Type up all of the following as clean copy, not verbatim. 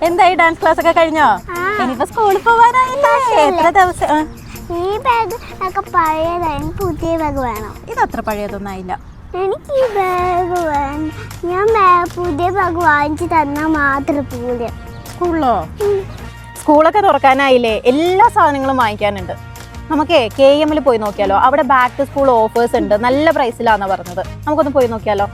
എന്തായി dance class ഒക്കെ കഴിഞ്ഞോ? ഇനിയിപ്പോ സ്കൂളിൽ പോവാനായില്ലേ? എത്ര ദിവസം? ഈ ബാഗ് ഒക്കെ പഴയതാണ്, പുതിയ ബാഗ് വേണം. ഇതത്ര പഴയതൊന്നും ആയില്ല. എനിക്ക് ഈ ബാഗ് വേണം. ഞാൻ പുതിയ ബാഗ് വാങ്ങിച്ചു തന്നാൽ മാത്രം പോലെ. സ്കൂളിലോ? സ്കൂളൊക്കെ തുറക്കാനായില്ലേ? എല്ലാ സാധനങ്ങളും വാങ്ങിക്കാനുണ്ട്. നമുക്ക് KM പോയി നോക്കിയാലോ? അവിടെ ബാക്ക് ടു സ്കൂൾ ഓഫേഴ്സ് ഉണ്ട്, നല്ല പ്രൈസിലാണെന്ന് പറഞ്ഞത്. നമുക്കൊന്ന് പോയി നോക്കിയാലോ?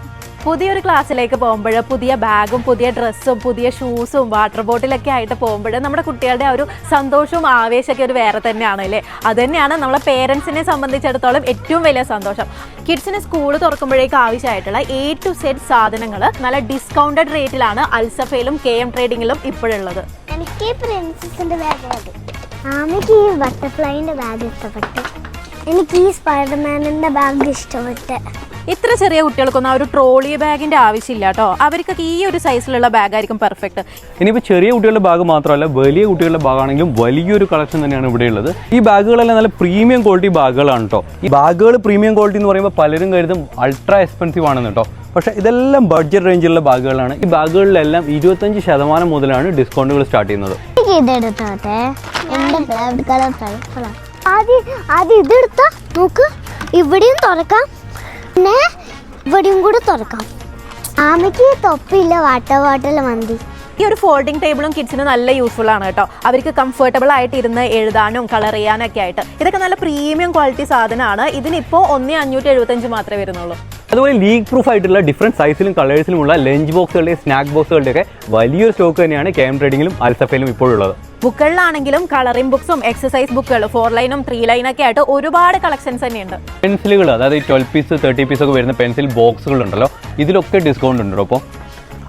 പുതിയൊരു ക്ലാസ്സിലേക്ക് പോകുമ്പോൾ പുതിയ ബാഗും പുതിയ ഡ്രസ്സും പുതിയ ഷൂസും വാട്ടർ ബോട്ടിലൊക്കെ ആയിട്ട് പോകുമ്പോൾ നമ്മുടെ കുട്ടികളുടെ ആ ഒരു സന്തോഷവും ആവേശമൊക്കെ ഒരു വേറെ തന്നെയാണ് അല്ലേ? അതുതന്നെയാണ് നമ്മളെ പേരൻസിനെ സംബന്ധിച്ചിടത്തോളം ഏറ്റവും വലിയ സന്തോഷം. കിഡ്സിന് സ്കൂൾ തുറക്കുമ്പോഴേക്ക് ആവശ്യമായിട്ടുള്ള A to Z സാധനങ്ങൾ നല്ല ഡിസ്കൗണ്ടഡ് റേറ്റിലാണ് അൽസഫയിലും KM ട്രേഡിങ്ങിലും ഇപ്പോഴുള്ളത്. എനിക്ക് പ്രിൻസസിന്റെ ബാഗ് മതി. ആമയ്ക്ക് ഈ ബട്ടർഫ്ലൈന്റെ ബാഗ് ഇഷ്ടപ്പെട്ടു. എനിക്ക് ഈ സ്പൈഡർമാനിന്റെ ബാഗ് ഇഷ്ടപ്പെട്ടു. ഇത്ര ചെറിയ കുട്ടികൾക്കൊന്നും ആ ഒരു ട്രോളി ബാഗിന്റെ ആവശ്യമില്ല കേട്ടോ. അവർക്കൊക്കെ ഈ ഒരു സൈസിലുള്ള ബാഗായിരിക്കും പെർഫെക്റ്റ്. ഇനിയിപ്പോൾ ചെറിയ കുട്ടികളുടെ ബാഗ് മാത്രമല്ല, വലിയ കുട്ടികളുടെ ബാഗാണെങ്കിലും വലിയൊരു കളക്ഷൻ തന്നെയാണ് ഇവിടെ ഉള്ളത്. ഈ ബാഗുകളെല്ലാം നല്ല പ്രീമിയം ക്വാളിറ്റി ബാഗുകളാണ് കേട്ടോ. ഈ ബാഗുകൾ പ്രീമിയം ക്വാളിറ്റി എന്ന് പറയുമ്പോൾ പലരും കരുതും അൾട്രാ എക്സ്പെൻസീവ് ആണെന്ന് കേട്ടോ. പക്ഷേ ഇതെല്ലാം ബഡ്ജറ്റ് റേഞ്ചിലുള്ള ബാഗുകളാണ്. ഈ ബാഗുകളിലെല്ലാം 25% മുതലാണ് ഡിസ്കൗണ്ടുകൾ സ്റ്റാർട്ട് ചെയ്യുന്നത്. ഇതെടുത്താ നോക്ക്, ഇവിടെയും തുറക്കാം, പിന്നെ ഇവിടെയും കൂടെ തുറക്കാം. ആമയ്ക്ക് തൊപ്പില്ല, വാട്ടർ മന്തി. ഈ ഒരു ഫോൾഡിംഗ് ടേബിളും കിഡ്സിന് നല്ല യൂസ്ഫുൾ ആണ് കേട്ടോ. അവർക്ക് കംഫർട്ടബിൾ ആയിട്ട് ഇരുന്ന് എഴുതാനും കളർ ചെയ്യാനൊക്കെ ആയിട്ട് ഇതൊക്കെ നല്ല പ്രീമിയം ക്വാളിറ്റി സാധനമാണ്. ഇതിനിപ്പോൾ 1575 മാത്രമേ വരുന്നുള്ളൂ. അതുപോലെ ലീക്ക് പ്രൂഫ് ആയിട്ടുള്ള ഡിഫറെൻറ്റ് സൈസിലും കളേഴ്സിലുമുള്ള ലഞ്ച് ബോക്സുകളുടെ സ്നാക്ക് ബോക്സുകളുടെയൊക്കെ വലിയൊരു സ്റ്റോക്ക് തന്നെയാണ് KM ട്രേഡിങ്ങിലും അൽസഫയിലും ഇപ്പോഴുള്ളത്. ബുക്കുകളിലാണെങ്കിലും കളറിംഗ് ബുക്സും എക്സസൈസ് ബുക്കുകൾ 4 ലൈനും 3 ലൈനൊക്കെ ആയിട്ട് ഒരുപാട് കളക്ഷൻസ് തന്നെയുണ്ട്. പെൻസിലുകൾ, അതായത് 12 പീസ് 30 പീസ് ഒക്കെ വരുന്ന പെൻസിൽ ബോക്സുകളുണ്ടല്ലോ, ഇതിലൊക്കെ ഡിസ്കൗണ്ട് ഉണ്ട്. അപ്പോൾ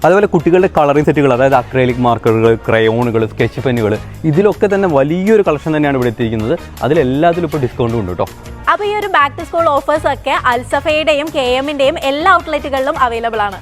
അതുപോലെ കുട്ടികളുടെ കളറിംഗ് സെറ്റുകൾ, അതായത് അക്രൈലിക് മാർക്കറുകൾ, ക്രയോണുകൾ, സ്കെച്ച് പെന്നുകൾ, ഇതിലൊക്കെ തന്നെ വലിയൊരു കളക്ഷൻ തന്നെയാണ് ഇവിടെ എത്തിയിരിക്കുന്നത്. അതിലെല്ലാത്തിലും ഇപ്പോൾ ഡിസ്കൗണ്ടും ഉണ്ട് കേട്ടോ. അപ്പോൾ ഈ ഒരു ബാക്ക് ടു സ്കൂൾ ഓഫേഴ്സ് ഒക്കെ അൽസഫയുടെയും KM ന്റെയും എല്ലാ ഔട്ട്ലെറ്റുകളിലും അവൈലബിൾ ആണ്.